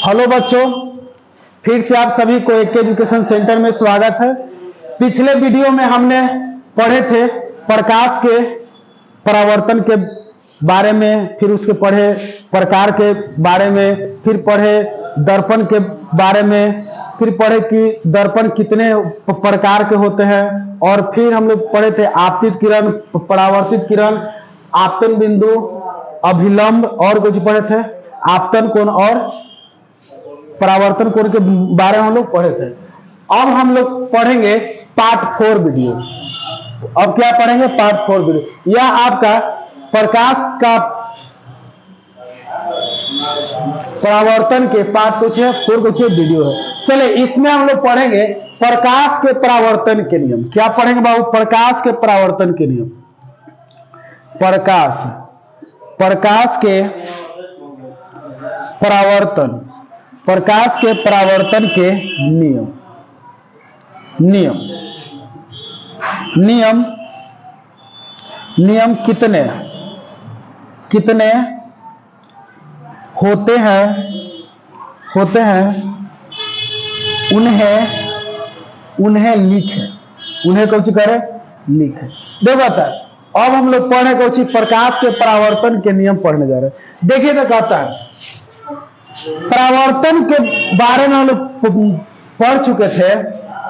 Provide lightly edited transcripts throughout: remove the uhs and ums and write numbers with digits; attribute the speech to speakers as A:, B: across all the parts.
A: Hello बच्चों, फिर से आप सभी को एक एजुकेशन सेंटर में स्वागत है। पिछले वीडियो में हमने पढ़े थे प्रकाश के परावर्तन के बारे में, फिर उसके पढ़े प्रकार के बारे में, फिर पढ़े दर्पण के बारे में, फिर पढ़े कि दर्पण कितने प्रकार के होते हैं, और फिर हम लोग पढ़े थे आपतित किरण, परावर्तित किरण, आपतन बिंदु, अभिलंब और कुछ पढ़े थे आपतन कोण और परावर्तन कोण के बारे में हम लोग पढ़े थे। अब हम लोग पढ़ेंगे पार्ट 4 वीडियो। अब क्या पढ़ेंगे? Part 4 video. यह आपका प्रकाश का परावर्तन के पार्ट कुछ है 4 कुछ वीडियो है। चले इसमें हम लोग पढ़ेंगे प्रकाश के परावर्तन के नियम। क्या पढ़ेंगे बाबू? प्रकाश के परावर्तन के नियम। प्रकाश के परावर्तन, प्रकाश के परावर्तन के नियम। नियम कितने होते हैं उन्हें लिखें। उन्हें कौन सी करे? लिखें। देखो था अब हम लोग पढ़े कौन सी? प्रकाश के परावर्तन के नियम पढ़ने जा रहे हैं। देखिए तो कहता है परावर्तन के बारे में हम लोग पढ़ चुके थे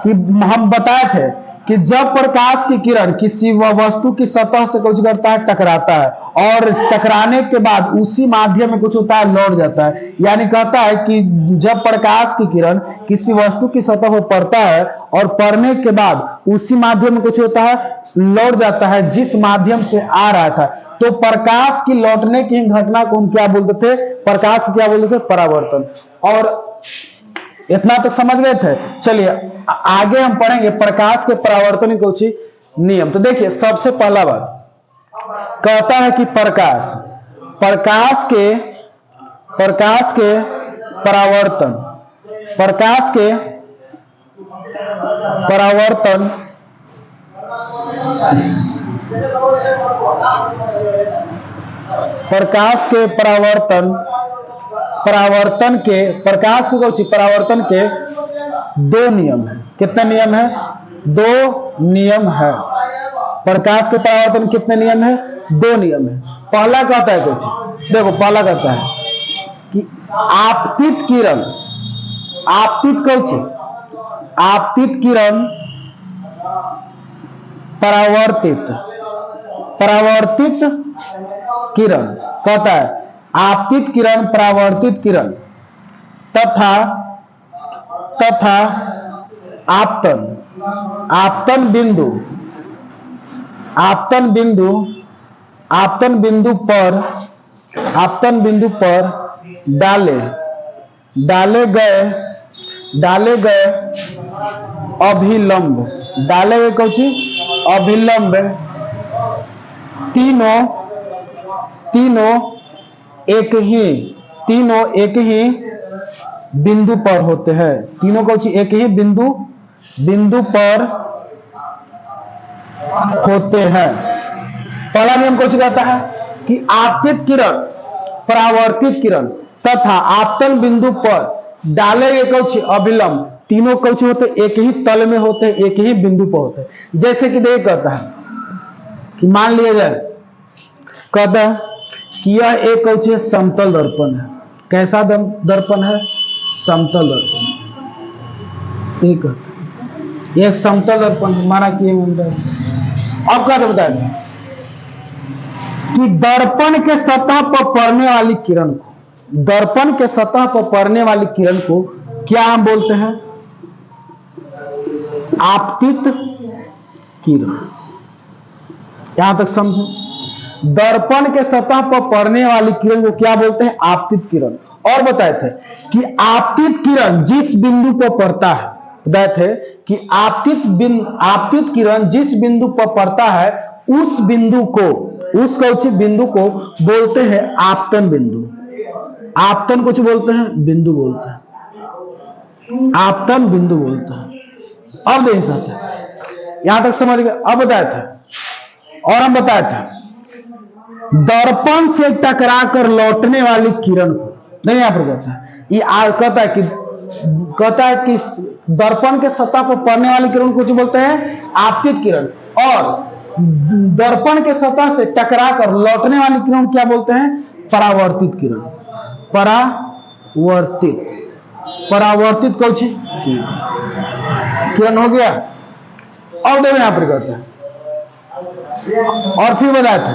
A: कि हम बताए थे कि जब प्रकाश की किरण किसी वस्तु की सतह से कुछ करता है, टकराता है, और टकराने के बाद उसी माध्यम में कुछ होता है, लौट जाता है। यानी कहता है कि जब प्रकाश की किरण किसी वस्तु की सतह पर पड़ता है और पड़ने के बाद उसी माध्यम में कुछ होता है, लौट जाता है जिस माध्यम से आ रहा था। तो प्रकाश की लौटने की घटना को हम क्या बोलते थे? प्रकाश क्या बोलते थे? परावर्तन। और इतना तक समझ गए थे। चलिए आगे हम पढ़ेंगे प्रकाश के परावर्तन के कुछ नियम। तो देखिए सबसे पहला बात कहता है कि प्रकाश के परावर्तन प्रकाश के परावर्तन परावर्तन के 2 नियम है। कितने नियम है? 2 नियम है। प्रकाश के परावर्तन कितने नियम है? 2 नियम है। पहला कहता है कुछ, देखो पहला कहता है कि आपतित किरण परावर्तित किरण कहता है आपतित किरण, परावर्तित किरण तथा आपतन बिंदु पर डाले गए अभिलंब, अभिलंब तीनों एक ही बिंदु पर होते हैं। तीनों एक ही बिंदु पर होते हैं। पहला नियम कौन कहता है कि आपतित किरण, परावर्तित किरण तथा आपतन बिंदु पर डाले गए अभिलंब, तीनों कौच होते एक ही तल में होते हैं, एक ही बिंदु पर होते हैं। जैसे कि देख कहता है कि मान लिया जाए, कहता है कि यह एक कौच समतल दर्पण है। कैसा दर्पण है? समतल दर्पण। ठीक है, एक समतल दर्पण माना कि अब क्या बताया कि दर्पण के सतह पर पड़ने वाली किरण को, दर्पण के सतह पर पड़ने वाली किरण को क्या हम बोलते हैं? आपतित किरण। यहां तक समझो, दर्पण के सतह पर पड़ने वाली किरण को क्या बोलते हैं? आपतित किरण। और बताए थे कि आपतित किरण जिस बिंदु पर पड़ता है, बताए थे कि आपतित किरण जिस बिंदु पर पड़ता है उस बिंदु को बोलते हैं आपतन बिंदु। आपतन कुछ बोलते हैं, बिंदु बोलते हैं, आपतन बिंदु बोलते हैं। अब देखते हैं, यहां तक समझ गए। अब बताए थे, और हम बताए थे दर्पण से टकरा कर लौटने वाली किरण को, नहीं यहां पर कहता है कहता है कि दर्पण के सतह पर पड़ने वाली किरण को जो बोलते हैं आपतित किरण, और दर्पण के सतह से टकरा कर लौटने वाली किरण क्या बोलते हैं? परावर्तित किरण। परावर्तित कौन सी किरण हो गया। और देखो यहां पर कहते हैं, और फिर बताया था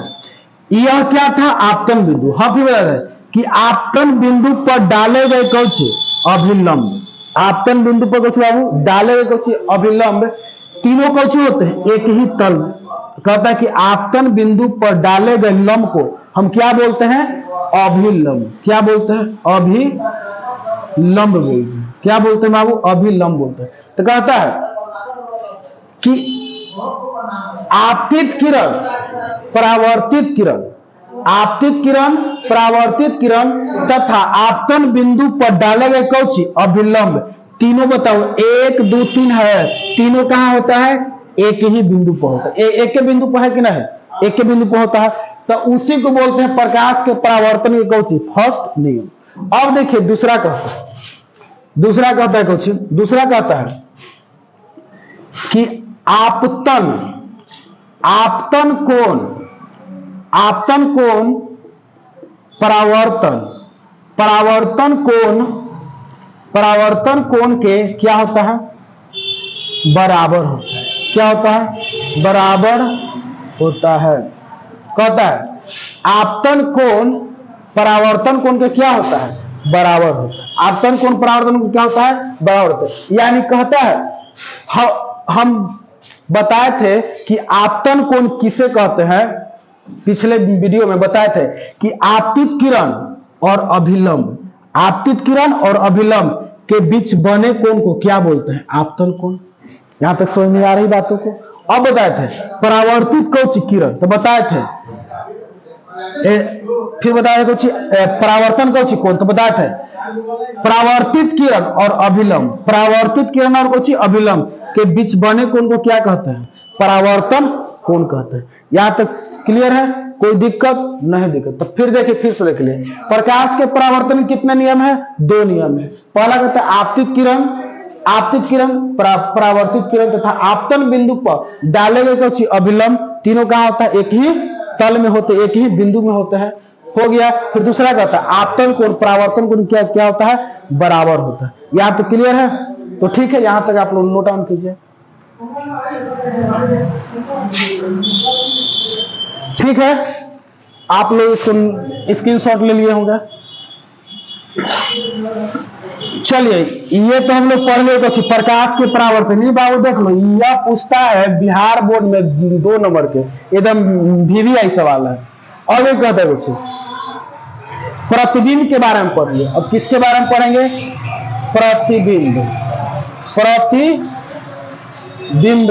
A: यह क्या था? आपतन बिंदु। हाँ, फिर बताया था कि आपतन बिंदु पर डाले गए कौन से? अभिलंब। आपतन बिंदु पर कौन बाबू डाले गए कौन से? अभिलंब। तीनों कौन से होते हैं? एक ही तल। कहता है कि आपतन बिंदु पर डाले गए लंब को हम क्या बोलते हैं? अभिलंब। क्या बोलते हैं? अभिलंब बोलते हैं। क्या बोलते हैं बाबू? अभिलंब बोलते हैं। तो कहता है कि आपतित किरण, परावर्तित किरण, आपतित किरण, परावर्तित किरण तथा आपतन बिंदु पर डाले गए कौन सी? अभिलंब। तीनों बताओ, 1 2 3 है, तीनों कहां होता है? एक ही बिंदु पर होता है। एक के बिंदु पर है कि नहीं? एक के बिंदु पर होता है, तो उसी को बोलते हैं प्रकाश के परावर्तन की कौन सी? फर्स्ट नियम। अब देखिए दूसरा कहता है, दूसरा कहता है कुछ, दूसरा कहता है कि आपतन, आपतन कोण, आपतन कोण परावर्तन, परावर्तन कोण, परावर्तन कोण के क्या होता है? बराबर होता है। क्या होता है? बराबर होता है। कहता है आपतन कोण परावर्तन कोण के क्या होता है? बराबर होता है। आपतन कोण परावर्तन कोण क्या होता है? बराबर होता है। यानी कहता है हम बताए थे कि आपतन कोण किसे कहते हैं? पिछले वीडियो में बताए थे कि आपतित किरण और अभिलंब, आपतित किरण और अभिलंब के बीच बने कोण को क्या बोलते हैं? आपतन कोण। यहां तक समझ में आ रही बातों को? अब बताए थे परावर्तित कौन सी किरण, तो बताए थे फिर बताया कुछ परावर्तन कौन सी कोण, तो बताए थे परावर्तित किरण और अभिलंब, परावर्तित किरण और कौन सी? अभिलंब के बीच बने कोण को क्या कहते हैं? परावर्तन कोण कहते हैं। यहां तक क्लियर है? कोई दिक्कत नहीं? दिक्कत तो फिर देखिए, फिर से देख लिए। प्रकाश के परावर्तन में कितने नियम है? 2 नियम है। पहला कहता है आपतित किरण, आपतित किरण, परावर्तित किरण तथा आपतन बिंदु पर डाले गए कौन सी? अभिलंब। तीनों कहां होता है? एक ही तल में होते, एक ही बिंदु में होते हैं। हो गया। फिर दूसरा कहता है आपतन कोण परावर्तन कोण क्या क्या होता है? बराबर होता है। यहां तक क्लियर है? तो ठीक है, यहां तक आप लोग नोट डाउन कीजिए। ठीक है, आप लोग इसको स्क्रीनशॉट ले लिए होंगे। चलिए, ये तो हम लोग पढ़ लिए प्रकाश के परावर्तन। ये बाबू देख लो, यह पूछता है बिहार बोर्ड में 2 नंबर के, एकदम VVI सवाल है। और ये कहता है कुछ प्रतिबिंब के बारे में पढ़िए। अब किसके बारे में पढ़ेंगे? प्रतिबिंब, प्रतिबिंब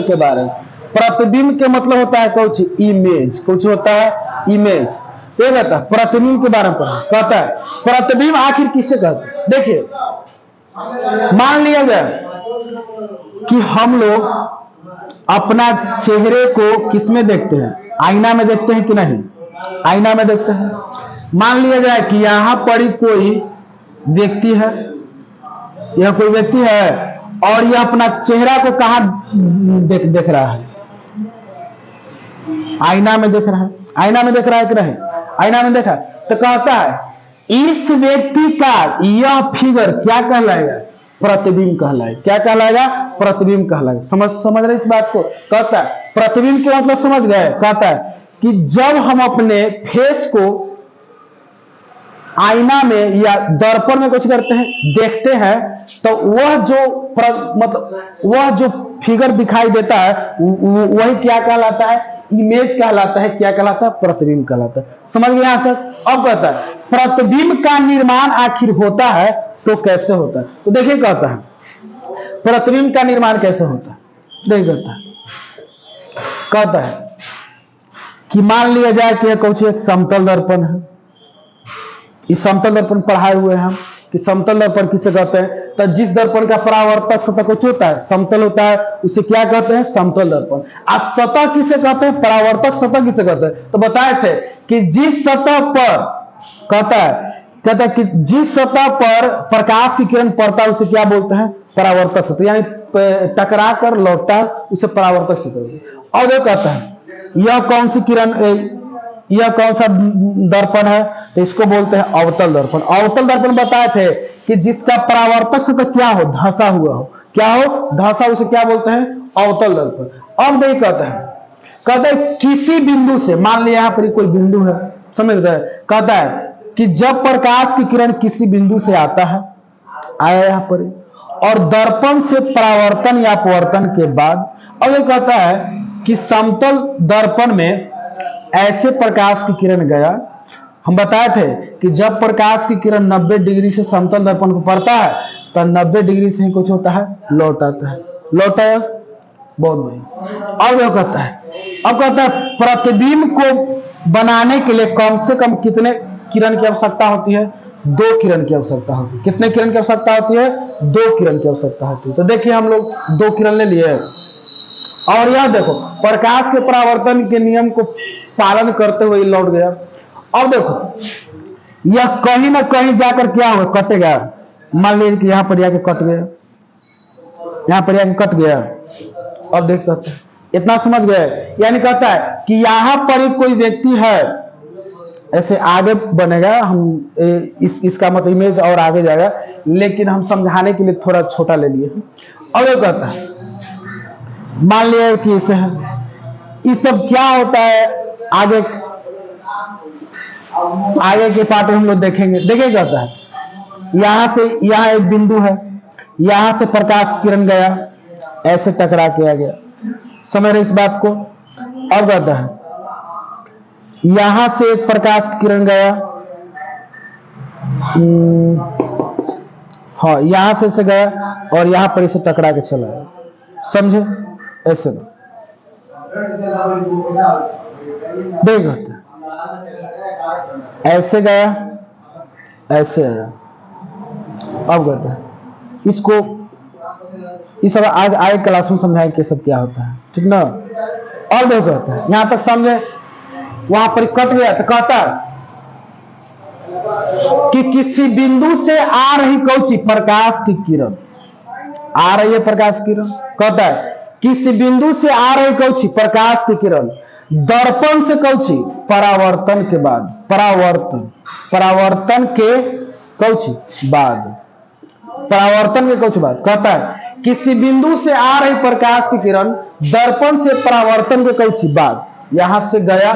A: के बारे में। प्रतिबिंब के मतलब होता है कुछ इमेज, कुछ होता है इमेज। ये कहता है प्रतिबिंब के बारे में पढ़ा। कहता है प्रतिबिंब आखिर किससे कहते हैं? देखिए, मान लिया जाए कि हम लोग अपना चेहरे को किसमें देखते हैं? आईना में देखते हैं कि नहीं? आईना में देखते हैं। मान लिया जाए कि यहां पर कोई व्यक्ति है, यह कोई व्यक्ति है और यह अपना चेहरा को कहां देख रहा है? आईना में देख रहा है। आईना में देख रहा है कि नहीं? आईना में देखा। तो कहता है इस व्यक्ति का यह फिगर क्या कहलाएगा? प्रतिबिंब कहलाएगा। क्या कहलाएगा? प्रतिबिंब कहलाएगा। समझ रहे इस बात को? कहता है प्रतिबिंब के मतलब समझ गए? कहता है कि जब हम अपने फेस को आईना में या दर्पण में कुछ करते हैं, देखते हैं, तो वह जो फिगर दिखाई देता है वही क्या कहलाता है? इमेज कहलाता है। क्या कहलाता है? प्रतिबिंब कहलाता है। समझ गए यहां तक? अब कहता है प्रतिबिंब का निर्माण आखिर होता है तो कैसे होता है? तो देखिए, कहता है प्रतिबिंब का निर्माण कैसे होता है? देखिए, कहता है कि मान लिया जाए कि कुछ एक समतल दर्पण है। इस समतल दर्पण पढ़ाए हुए हैं हम कि समतल दर्पण किसे कहते हैं? तो जिस दर्पण का परावर्तक सतह कुछ होता है, समतल होता है, उसे क्या कहते हैं? समतल दर्पण। आज सतह किसे कहते हैं? परावर्तक सतह किसे कहते हैं? तो बताए थे कि जिस सतह पर कहता है कहता है कि जिस सतह पर प्रकाश की किरण पड़ता है उसे क्या बोलते हैं? परावर्तक सतह, यानी टकरा कर लौटता है उसे परावर्तक सतह। और वो कहता है यह कौन सी किरण, यह कौन सा दर्पण है? तो इसको बोलते हैं अवतल दर्पण। अवतल दर्पण बताए थे कि जिसका परावर्तक सतह क्या हो? धंसा हुआ हो। क्या हो? धंसा, उसे क्या बोलते हैं? अवतल दर्पण। अब नहीं कहता है किसी बिंदु से, मान लिया यहाँ पर कोई बिंदु है, समझ रहे? कहता है कि जब प्रकाश की किरण किसी बिंदु से आता है, आया यहाँ पर, और दर्पण से परावर्तन या अपवर्तन के बाद, अब ये कहता है कि समतल दर्पण में ऐसे प्रकाश की किरण गया। हम बताए थे कि जब प्रकाश की किरण 90 डिग्री से समतल दर्पण को पड़ता है तो 90 डिग्री से ही कुछ होता है, लौट आता है। लौटा है, बहुत बढ़िया। अब यह कहता है, अब कहता है प्रतिबिंब को बनाने के लिए कम से कम कितने किरण की आवश्यकता होती है? 2 किरण की आवश्यकता होती है। कितने किरण की आवश्यकता होती है? 2 किरण की आवश्यकता होती है। तो देखिए हम लोग 2 किरण ले लिए, और यह देखो प्रकाश के परावर्तन के नियम को पालन करते हुए लौट गया। अब देखो यह कहीं ना कहीं जाकर क्या होगा? कटेगा। मान लीजिए कि यहां पर जाके कट गया, यहां पर जाके कट गया। अब देख सकते हैं, इतना समझ गए? यानी कहता है कि यहां पर कोई व्यक्ति है, ऐसे आगे बनेगा, हम इसका मतलब इमेज और आगे जाएगा, लेकिन हम समझाने के लिए थोड़ा छोटा ले लिए। अब ये कहता है मान लिया कि इसे है, ये सब क्या होता है आगे के पार्ट में हम लोग देखेंगे। देखिए कहता है यहां से यहां एक बिंदु है, यहां से प्रकाश किरण गया, ऐसे टकरा के आ गया। समझ रहे इस बात को? अब कहता है यहां से एक प्रकाश किरण गया, हाँ यहां से गया और यहां पर इसे टकरा के चला गया। समझे? ऐसे में देखो ऐसे गया, ऐसे आया। अब कहता है इसको, इस सब आगे क्लास में समझाएंगे कि सब क्या होता है, ठीक ना? और देखो कहता है यहां तक समझे, वहां पर कट गया तो कहता है कि किसी बिंदु से आ रही कौची? प्रकाश की किरण आ रही है, प्रकाश की किरण। कहता है किसी बिंदु से आ रही कौची? प्रकाश की किरण दर्पण से कौची? परावर्तन के बाद, परावर्तन के कौची? बाद, परावर्तन के कौची? बाद। कहता है किसी बिंदु से आ रही प्रकाश की किरण दर्पण से परावर्तन के कौची? बाद। यहां से गया,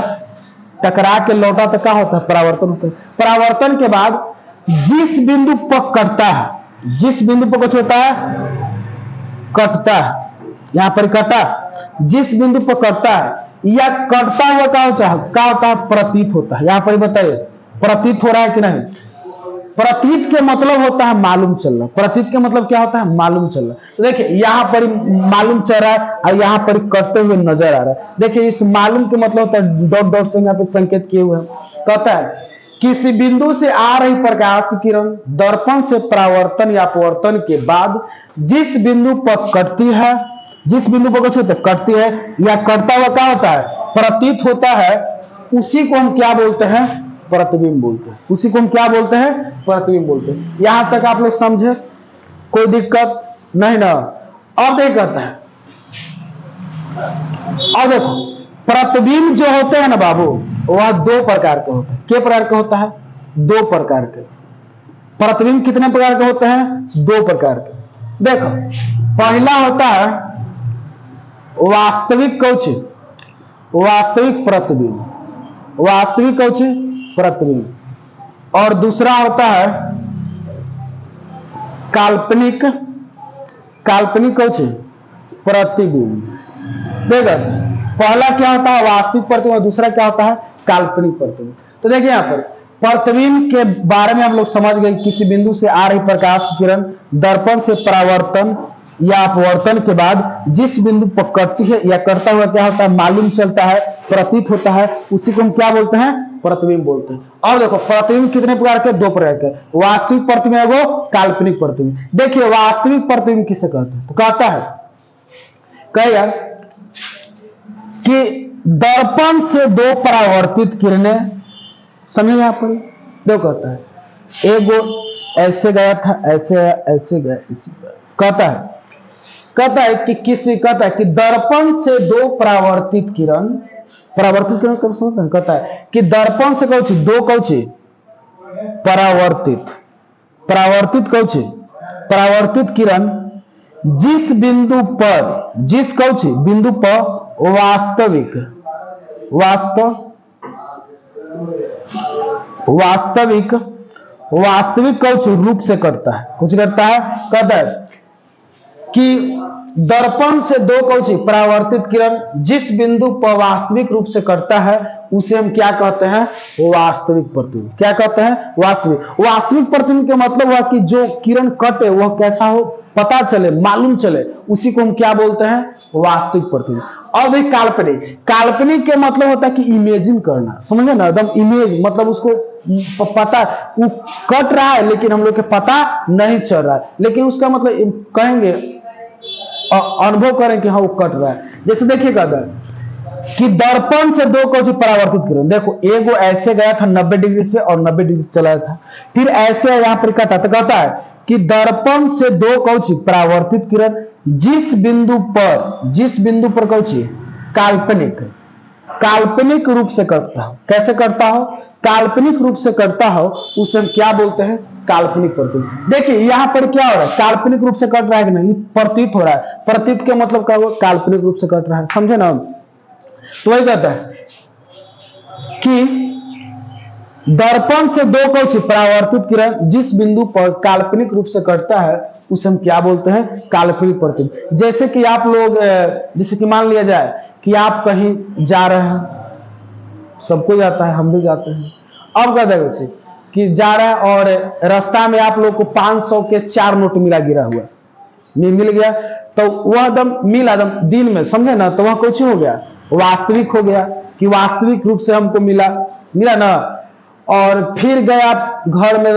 A: टकरा के लौटा तो क्या होता है? परावर्तन होता है। परावर्तन के बाद जिस बिंदु पर कटता है, जिस बिंदु पर कुछ होता है, कटता है, यहां पर कटा, जिस बिंदु पर कटता है या कटता हुआ क्या होता है? प्रतीत होता है। यहां पर बताइए प्रतीत हो रहा है कि नहीं? प्रतीत के मतलब होता है मालूम चलना। प्रतीत के मतलब क्या होता है? मालूम चलना। तो देखिए यहां पर मालूम चल रहा है और यहां पर कटते हुए नजर आ रहा है। देखिए इस मालूम के मतलब होता है डॉट डॉट से यहां पे संकेत किए हुए हैं। कहता है किसी बिंदु से आ रही प्रकाश की किरण दर्पण से परावर्तन या अपवर्तन के बाद जिस बिंदु पर कटती है, जिस बिंदु पर कुछ होता है कटती है या कटता हुआ क्या होता है? प्रतीत होता है, उसी को हम क्या बोलते हैं? प्रतिबिंब बोलते हैं। उसी को हम क्या बोलते हैं? प्रतिबिंब बोलते हैं। यहां तक आप लोग समझे? कोई दिक्कत नहीं ना? अब देख कहता है, अब देखो प्रतिबिंब जो होते हैं ना बाबू, वह 2 प्रकार के होते हैं। कितने प्रकार के होता है? 2 प्रकार के। प्रतिबिंब कितने प्रकार के होते हैं? 2 प्रकार के। देखो पहला होता है वास्तविक कौची? वास्तविक प्रतिबिंब, वास्तविक कौची? प्रतिबिंब। और दूसरा होता है काल्पनिक, काल्पनिक कौची? प्रतिबिंब। देखो पहला क्या होता है? वास्तविक प्रतिबिंब। दूसरा क्या होता है? काल्पनिक प्रतिबिंब। तो देखिए यहां पर प्रतिबिंब के बारे में हम लोग समझ गए, किसी बिंदु से आ रही प्रकाश की किरण दर्पण से परावर्तन या अपवर्तन के बाद जिस बिंदु पर कटती है या करता हुआ क्या होता है? मालूम चलता है, प्रतीत होता है, उसी को हम क्या बोलते हैं? प्रतिबिंब बोलते हैं। और देखो प्रतिबिंब कितने प्रकार के? 2 प्रकार के। वास्तविक प्रतिबिंब है वो, काल्पनिक प्रतिबिंब। देखिए वास्तविक प्रतिबिंब किसे कहते हैं? तो कहता है कहेगा कि दर्पण से 2 परावर्तित किरणें, समझे यहां पर? देखो कहता है एगो ऐसे गया था, ऐसे ऐसे गया, इसी कहता है कि किसी कहता है कि दर्पण से दो परावर्तित किरण कब समझते हैं? कहता है कि दर्पण से कौची दो कौची परावर्तित परावर्तित कौची परावर्तित किरण जिस बिंदु पर जिस कौची बिंदु पर वास्तविक वास्तव वास्तविक वास्तविक कौची रूप से करता है, कुछ करता है, कहता है कि दर्पण से दो कौची परावर्तित किरण जिस बिंदु पर वास्तविक रूप से करता है उसे हम क्या कहते हैं? वास्तविक प्रतिबिंब। क्या कहते हैं? वास्तविक प्रतिबिंब का मतलब हुआ कि जो किरण कटे वह कैसा हो, पता चले, मालूम चले, उसी को हम क्या बोलते हैं? वास्तविक प्रतिबिंब। अब एक काल्पनिक के मतलब होता है कि इमेजिन करना, समझे ना, एकदम इमेज, मतलब उसको पता वो कट रहा है लेकिन हम लोग के पता नहीं चल रहा है, लेकिन उसका मतलब कहेंगे अनुभव करें कि हाँ वो कट रहा है। जैसे देखिएगा कि दर्पण से दो कौची परावर्तित किरण, देखो एगो ऐसे गया था 90 डिग्री से और 90 डिग्री से चला था, फिर ऐसे यहां पर कटा, तो कहता है कि दर्पण से दो कौची परावर्तित किरण जिस बिंदु पर कौची काल्पनिक रूप से करता हो। कैसे करता हो? काल्पनिक रूप से करता हो, उसे हम क्या बोलते हैं? काल्पनिक प्रतिबिंब। देखिए यहां पर क्या हो रहा है, काल्पनिक रूप से कट रहा है कि नहीं? प्रतीत हो रहा है। प्रतीत के मतलब क्या हुआ? काल्पनिक रूप से कट रहा है, समझे ना। तो वही कहता है कि दर्पण से दो कौची परावर्तित किरण जिस बिंदु पर काल्पनिक रूप से कटता है उसे हम क्या बोलते हैं? काल्पनिक प्रतिबिंब। जैसे कि आप लोग, जैसे कि मान लिया जाए कि आप कहीं जा रहे हैं, सबको जाता है, हम भी जाते हैं। अब कहते हैं कि जा रहा है और रास्ता में आप लोग को 500 के 4 नोट गिरा हुआ, मिल गया, तो वह मिला दिन में, समझे ना, तो वह कुछ हो गया, वास्तविक हो गया कि वास्तविक रूप से हमको मिला ना। और फिर गए आप घर में,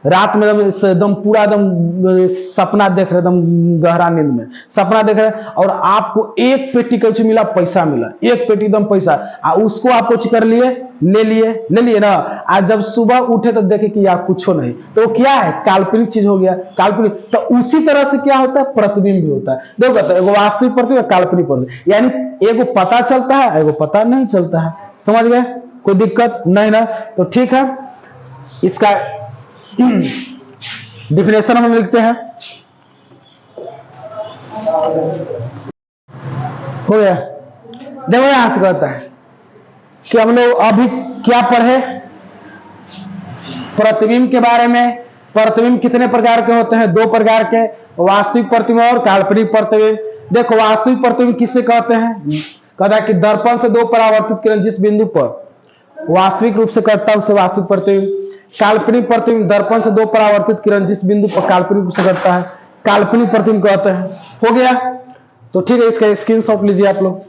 A: रात में एकदम पूरा एकदम सपना देख रहे, एकदम गहरा नींद में सपना देख रहे, और आपको एक पेटी कुछ मिला, पैसा मिला, एक पेटी एकदम पैसा, उसको आप कुछ कर लिए, ले लिए ना। आज जब सुबह उठे तो देखे कि यार कुछ नहीं, तो क्या है? काल्पनिक चीज हो गया, काल्पनिक। तो उसी तरह से क्या होता है? प्रतिबिंब भी होता है। देखो तो एगो वास्तविक प्रतिबिंब, काल्पनिक प्रतिबिंब, यानी एगो पता चलता है, एगो पता नहीं चलता है। समझ गए? कोई दिक्कत नहीं ना? तो ठीक है, इसका डिफिनेशन हम लिखते हैं। हो गया। देखो यहां से कहता है कि हम लोग अभी क्या पढ़े? प्रतिबिंब के बारे में। प्रतिबिंब कितने प्रकार के होते हैं? 2 प्रकार के, वास्तविक प्रतिबिंब और काल्पनिक प्रतिबिंब। देखो वास्तविक प्रतिबिंब किसे कहते हैं? कहता है कि दर्पण से दो परावर्तित किरण जिस बिंदु पर वास्तविक रूप से करता है उसे वास्तविक प्रतिबिंब। काल्पनिक प्रतिबिंब दर्पण से दो परावर्तित किरण जिस बिंदु पर काल्पनिक रूप से करता है, काल्पनिक प्रतिबिंब कहते हैं। हो गया? तो ठीक है, इसका स्क्रीनशॉट लीजिए आप लोग।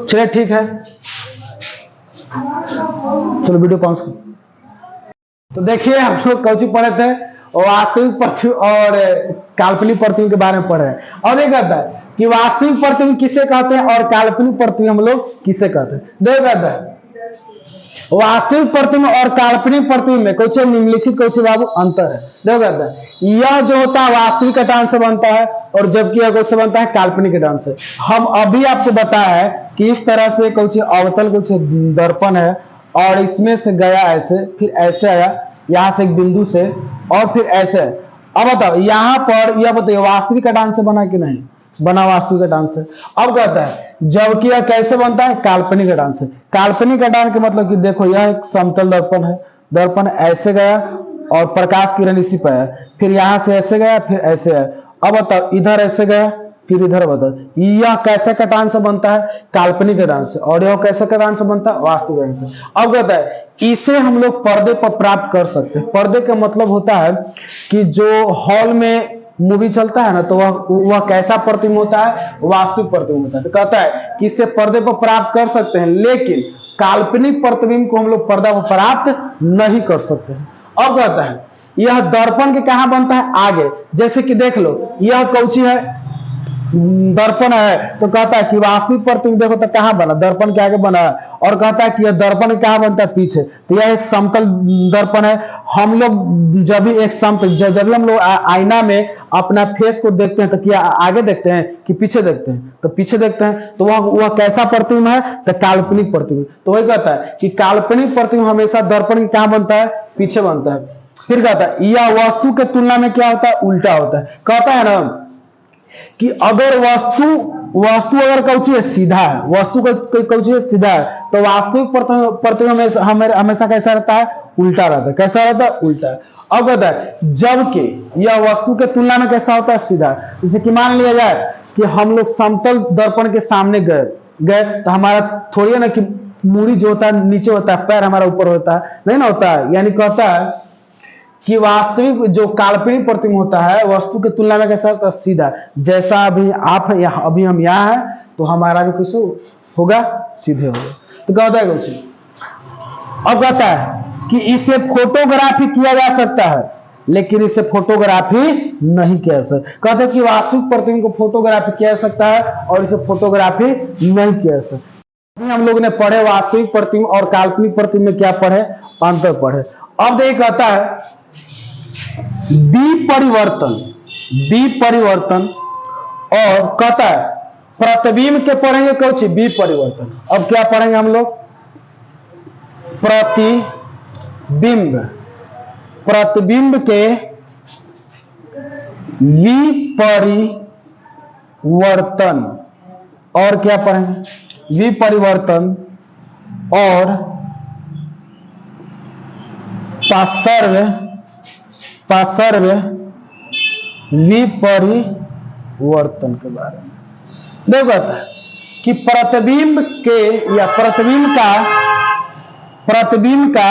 A: चलिए ठीक है, चलो वीडियो पॉज करो। तो देखिए हम लोग कौची पढ़े थे? वास्तविक प्रतिबिंब और काल्पनिक प्रतिबिंब के बारे में पढ़े। और ये कहता है कि वास्तविक प्रतिबिंब किसे कहते हैं और काल्पनिक प्रतिबिंब हम लोग किसे कहते हैं। देखो कहता है वास्तविक प्रतिबिंब और काल्पनिक प्रतिबिंब में कुछ निम्नलिखित कुछ बाबू अंतर है। देखो कहता है यह जो होता है वास्तविक कटान से बनता है और जबकि यह से बनता है काल्पनिक कटान से। हम अभी आपको बताया है कि इस तरह से कुछ अवतल कुछ दर्पण है और इसमें से गया ऐसे, फिर ऐसे आया यहां से एक बिंदु से, और फिर ऐसे। अब बताओ यहां पर यह बताइए वास्तविक कटान से बना कि नहीं बना? वास्तविक कटान से। अब कहता है जबकि यह कैसे बनता है? काल्पनिक कटान से। काल्पनिक कटान के मतलब कि देखो यह एक समतल दर्पण है, दर्पण ऐसे गया और प्रकाश किरण इसी पर है, फिर यहां से ऐसे गया, फिर ऐसे है। अब बताओ इधर ऐसे गया, फिर इधर बताओ यह कैसे कटान से बनता है? काल्पनिक कटान से। और यह कैसे कटान से बनता है? वास्तविक कटान से। अब कहता है इसे हम लोग पर्दे पर प्राप्त कर सकते हैं। पर्दे का मतलब होता है कि जो हॉल में मूवी चलता है ना, तो वह कैसा प्रतिबिंब होता है? वास्तविक प्रतिबिंब होता है। तो कहता है कि इसे पर्दे पर प्राप्त कर सकते हैं, लेकिन काल्पनिक प्रतिबिंब को हम लोग पर्दा पर प्राप्त नहीं कर सकते हैं। अब कहता है यह दर्पण के कहां बनता है? आगे। जैसे कि देख लो यह कौची है, दर्पण है, तो कहता है कि वास्तविक प्रतिबिंब देखो तो कहाँ बना, दर्पण के आगे बना है। और कहता है कि यह दर्पण कहाँ बनता है, पीछे। तो यह एक समतल दर्पण है। हम लोग जब भी एक समतल जब भी हम लोग आईना में अपना फेस को देखते हैं तो क्या आगे देखते हैं कि पीछे देखते हैं, तो पीछे देखते हैं। तो वह कैसा प्रतिबिंब है, तो काल्पनिक प्रतिबिंब। तो वही कहता है कि काल्पनिक प्रतिबिंब हमेशा दर्पण के कहाँ बनता है, पीछे बनता है। फिर कहता है यह वस्तु के तुलना में क्या होता है, उल्टा होता है। कहता है ना कि अगर वस्तु अगर कौची है, सीधा है, वस्तु कौची है, सीधा है, तो वास्तविक प्रतिबिंब हमेशा कैसा रहता है, उल्टा रहता है। कैसा रहता है, उल्टा। अब कहता है जबकि यह वस्तु के तुलना में कैसा होता है, सीधा। जैसे कि मान लिया जाए कि हम लोग समतल दर्पण के सामने गए तो हमारा थोड़ी है ना कि मूड़ी जो होता है नीचे होता है, पैर हमारा ऊपर होता है, नहीं ना होता है। यानी कहता है कि वास्तविक जो काल्पनिक प्रतिबिंब होता है वस्तु की तुलना में कैसा होता है, सीधा। जैसा अभी आप यहाँ, अभी हम यहाँ हैं, तो हमारा भी कुछ होगा, सीधे होगा। तो कहता है कुछ, अब कहता है कि इसे फोटोग्राफी किया जा सकता है, लेकिन इसे फोटोग्राफी नहीं किया जा सकता। कहते हैं कि वास्तविक प्रतिबिंब को फोटोग्राफी किया जा सकता है और इसे फोटोग्राफी नहीं किया जा सकता। हम लोग ने पढ़े वास्तविक प्रतिबिंब और काल्पनिक प्रतिबिंब में क्या पढ़े, अंतर पढ़े। अब देखिए कहता है विपरिवर्तन और कहता है प्रतिबिंब के पढ़ेंगे कुछ विपरिवर्तन। अब क्या पढ़ेंगे हम लोग, प्रतिबिंब के विपरिवर्तन और क्या पढ़ेंगे, विपरिवर्तन और पार्श्व विपरिवर्तन के बारे में देखो। कहता है कि प्रतिबिंब के या प्रतिबिंब का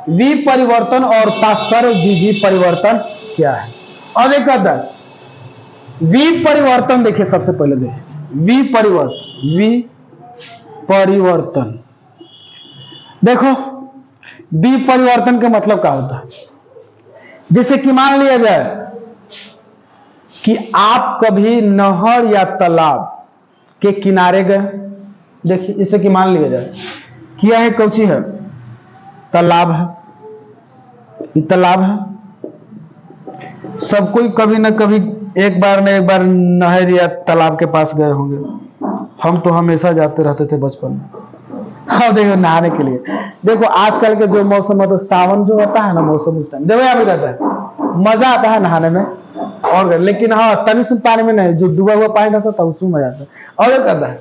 A: विपरिवर्तन और पार्श्व विपरिवर्तन क्या है। अब एक कहता है विपरिवर्तन, देखिए सबसे पहले देखिए विपरिवर्तन देखो विपरिवर्तन का मतलब क्या होता है। जैसे कि मान लिया जाए कि आप कभी नहर या तालाब के किनारे गए, देखिए जैसे कि मान लिया जाए कि यह कौची है, तालाब है, ये तालाब है। सब कोई कभी ना कभी एक बार नहर या तालाब के पास गए होंगे। हम तो हमेशा जाते रहते थे बचपन में। अब देखो नहाने के लिए, देखो आजकल के जो मौसम है, तो सावन जो होता है ना मौसम, उस टाइम देखो यहाँ भी रहता है, मजा आता है नहाने में। और लेकिन हाँ तनी से पानी में नहीं, जो डूबा हुआ पानी रहता था उसमें मजा आता है। और ये कहता है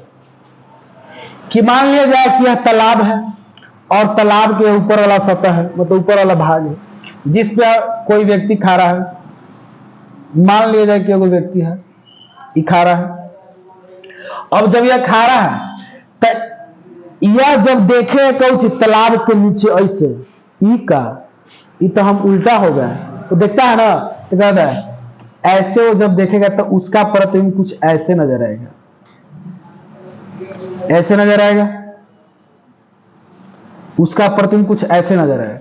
A: कि मान लिया जाए कि यह तालाब है और तालाब के ऊपर वाला सतह है, मतलब ऊपर वाला भाग है, जिस पे कोई व्यक्ति खा रहा है। मान लिया जाए कि कोई व्यक्ति है, ये खा रहा है। अब जब यह खा रहा है तो यह जब देखे कुछ तालाब के नीचे ऐसे ई तो हम उल्टा हो गए, तो देखता है ना, तो कहता है ऐसे वो जब देखेगा तो उसका प्रतिबिंब कुछ ऐसे नजर आएगा, ऐसे नजर आएगा, उसका प्रतिबिंब कुछ ऐसे नजर आएगा।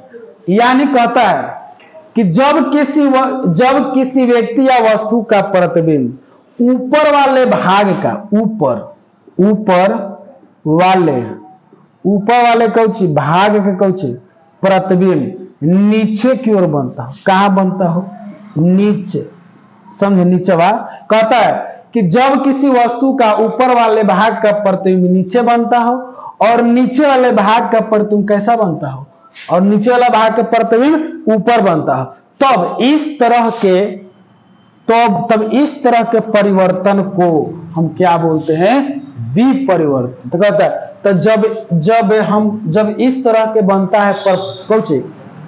A: यानी कहता है कि जब किसी व्यक्ति या वस्तु का प्रतिबिंब ऊपर वाले भाग का ऊपर वाले कौची भाग के कौची प्रतिबिंब नीचे की ओर बनता हो। कहां बनता हो, नीचे, समझे, नीचे वाला। कहता है कि जब किसी वस्तु का ऊपर वाले भाग का प्रतिबिंब नीचे बनता हो और नीचे वाले भाग का प्रतिबिंब कैसा बनता हो, और नीचे वाला भाग का प्रतिबिंब ऊपर बनता हो, तब इस तरह के परिवर्तन को हम क्या बोलते हैं, विपरिवर्तन। तो कहता है तो जब इस तरह के बनता है कौची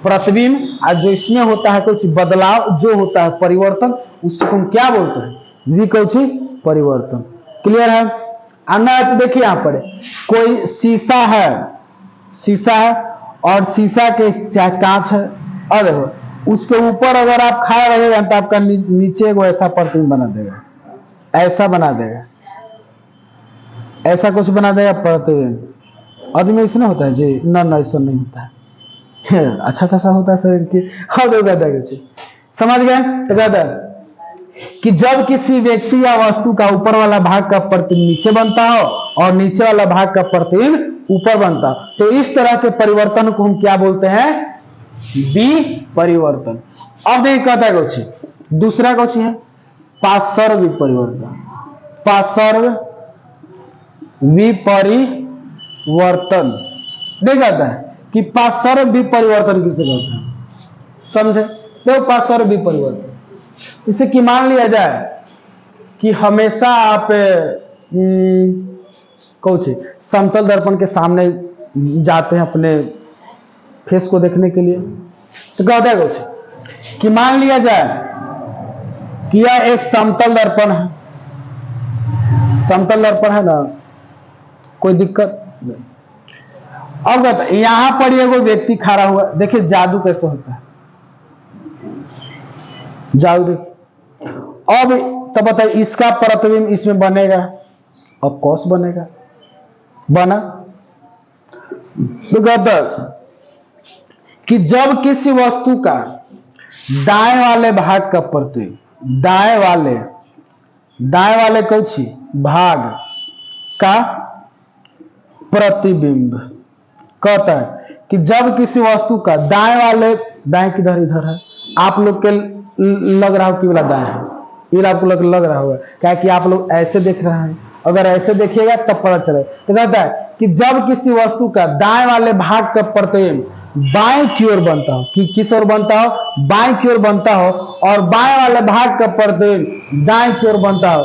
A: प्रतिबिंब, और जो इसमें होता है कुछ बदलाव जो होता है परिवर्तन, उसको हम क्या बोलते हैं, विकौची परिवर्तन। क्लियर है। आना तो देखिए यहाँ पर कोई शीशा है और शीशा के चाहे कांच है, और देखो उसके ऊपर अगर आप खा रहेगा तो आपका नीचे वो ऐसा प्रतिबिंब बना देगा, ऐसा बना देगा, ऐसा कुछ बना देगा प्रतिबिंब। आदमी ऐसा नहीं होता है जी, ना ऐसा नहीं होता है, अच्छा खासा होता है शरीर की। हाँ तो कहता है कुछ समझ गए। तो कहता है कि जब किसी व्यक्ति या वस्तु का ऊपर वाला भाग का प्रतिबिंब नीचे बनता हो और नीचे वाला भाग का प्रतिबिंब ऊपर बनता हो, तो इस तरह के परिवर्तन को हम क्या बोलते हैं? विपरिवर्तन। अब देखिए कहता है कुछ दूसरा कुछ है पार्श्व विपरिवर्तन। पार्श्व विपरिवर्तन देखा है कि पार्श्व विपरिवर्तन किसे कहते हैं, समझे? देखो पार्श्व विपरिवर्तन इसे कि मान लिया जाए कि हमेशा आप कुछ समतल दर्पण के सामने जाते हैं अपने फेस को देखने के लिए, तो कहता है कुछ कि मान लिया जाए कि यह एक समतल दर्पण है। समतल दर्पण है ना, कोई दिक्कत नहीं। अब कहता है यहां पर ये कोई व्यक्ति खड़ा हुआ, देखिए जादू कैसे होता है, जादू देखिए। अब तो बताइए इसका प्रतिबिंब इसमें बनेगा, अब कौस बनेगा, बना। तो कहता कि जब किसी वस्तु का दाएं वाले भाग का प्रतिबिंब, दाएं वाले कुछ भाग का प्रतिबिंब, कहता है कि जब किसी वस्तु का दाएं वाले, दाएं किधर इधर है, आप लोग के लग रहा हो कि वाला दाएं है, ये आपको लग रहा होगा, क्या कि आप लोग ऐसे देख रहे हैं, अगर ऐसे देखिएगा तब पता चले। तो कहता है कि जब किसी वस्तु का दाएं वाले भाग का प्रतिबिंब बाएं की ओर बनता हो, कि किस ओर बनता हो, बाएं की ओर बनता हो, और बाएं वाले भाग का प्रतिबिंब दाएं की ओर बनता हो,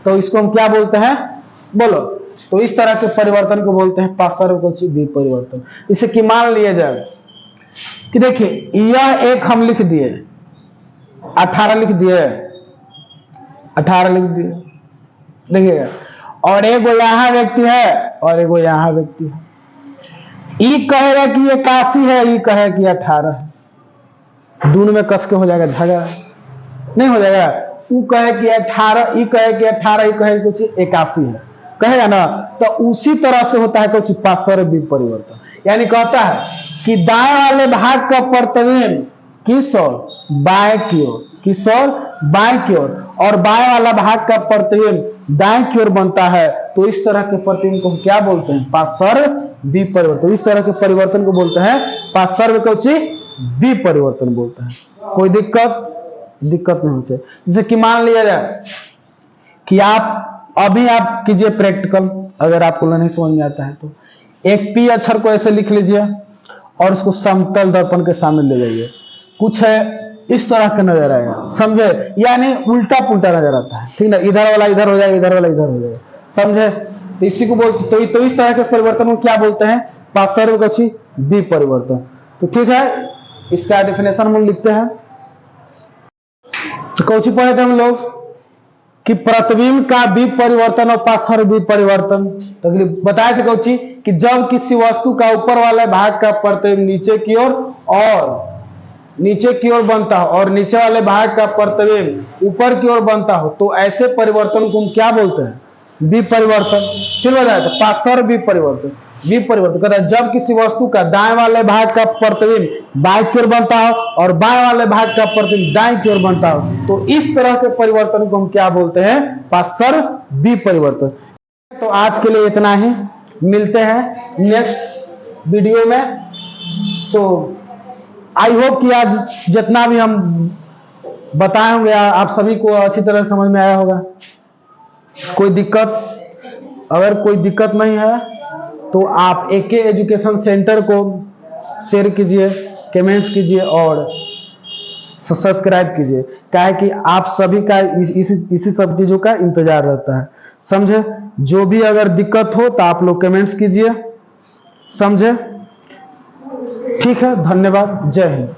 A: तो इसको हम क्या बोलते हैं, बोलो? तो इस तरह के परिवर्तन को बोलते हैं पार्श्व विपरिवर्तन। इसे कि मान लिया जाए कि देखिए यह एक हम लिख दिए 18 लिख दिए, 18 लिख दिए, देखिएगा, और एक वो यहां व्यक्ति है और एक वो यहां व्यक्ति है। ई कहेगा कि ये 81 है, ई कहेगा कि 18 है, दोनों में कस के हो जाएगा झगड़ा, नहीं हो जाएगा? ऊ कहे कि 18, ई कहे कि 18, ई कहे कुछ 81 है, कहेगा ना। तो उसी तरह से होता है कुछ पार्श्व विपरिवर्तन, यानी कहता है कि दाएं वाले भाग का प्रतिबिंब किस ओर, बाएं की ओर, किस ओर, बाएं की ओर, और बाएं वाला भाग का प्रतिबिंब दाएं की ओर बनता है, तो इस तरह के प्रतिबिंब को हम क्या बोलते हैं? पार्श्व विपरिवर्तन। इस तरह के परिवर्तन को बोलते हैं पार्श्व विपरिवर्तन बोलते हैं। कोई दिक्कत नहीं होती। जैसे कि मान लिया जाए कि आप कीजिए प्रैक्टिकल, अगर आपको नहीं समझ में आता है तो एक पी अक्षर को ऐसे लिख लीजिए और उसको समतल दर्पण के सामने ले जाइए, कुछ है इस तरह का नजर आएगा, समझे? यानी उल्टा पुल्टा नजर आता है, ठीक ना, इधर वाला इधर हो जाएगा, इधर वाला इधर हो जाएगा, समझे? तो इसी को बोलते, तो इस तरह के परिवर्तन को क्या बोलते हैं? पार्श्व विपरिवर्तन। तो ठीक है, इसका डेफिनेशन हम लिखते हैं। तो कौची पढ़े थे हम लोग कि प्रतिबिंब का विपरिवर्तन और पार्श्व विपरिवर्तन। तो बताए थे कौची कि जब किसी वस्तु का ऊपर वाले भाग का प्रतिबिंब नीचे की ओर बनता हो और नीचे वाले भाग का प्रतिबिंब ऊपर की ओर बनता हो, तो ऐसे परिवर्तन को हम क्या बोलते हैं? विपरिवर्तन। फिर बताया था पार्श्व विपरिवर्तन। विपरिवर्तन कहता है जब किसी वस्तु का दाएं वाले भाग का प्रतिबिंब बाएं की ओर बनता हो और बाएं वाले भाग का प्रतिबिंब दाएं की ओर बनता हो, तो इस तरह के परिवर्तन को हम क्या बोलते हैं? पार्श्व विपरिवर्तन। तो आज के लिए इतना ही, मिलते हैं नेक्स्ट वीडियो में। तो आई होप कि आज जितना भी हम बताए होंगे आप सभी को अच्छी तरह समझ में आया होगा। कोई दिक्कत, अगर कोई दिक्कत नहीं है तो आप AK एजुकेशन सेंटर को शेयर कीजिए, कमेंट्स कीजिए और सब्सक्राइब कीजिए, क्या है कि आप सभी का इसी सब चीजों का इंतजार रहता है, समझे? जो भी अगर दिक्कत हो तो आप लोग कमेंट्स कीजिए, समझे? ठीक है, धन्यवाद, जय हिंद।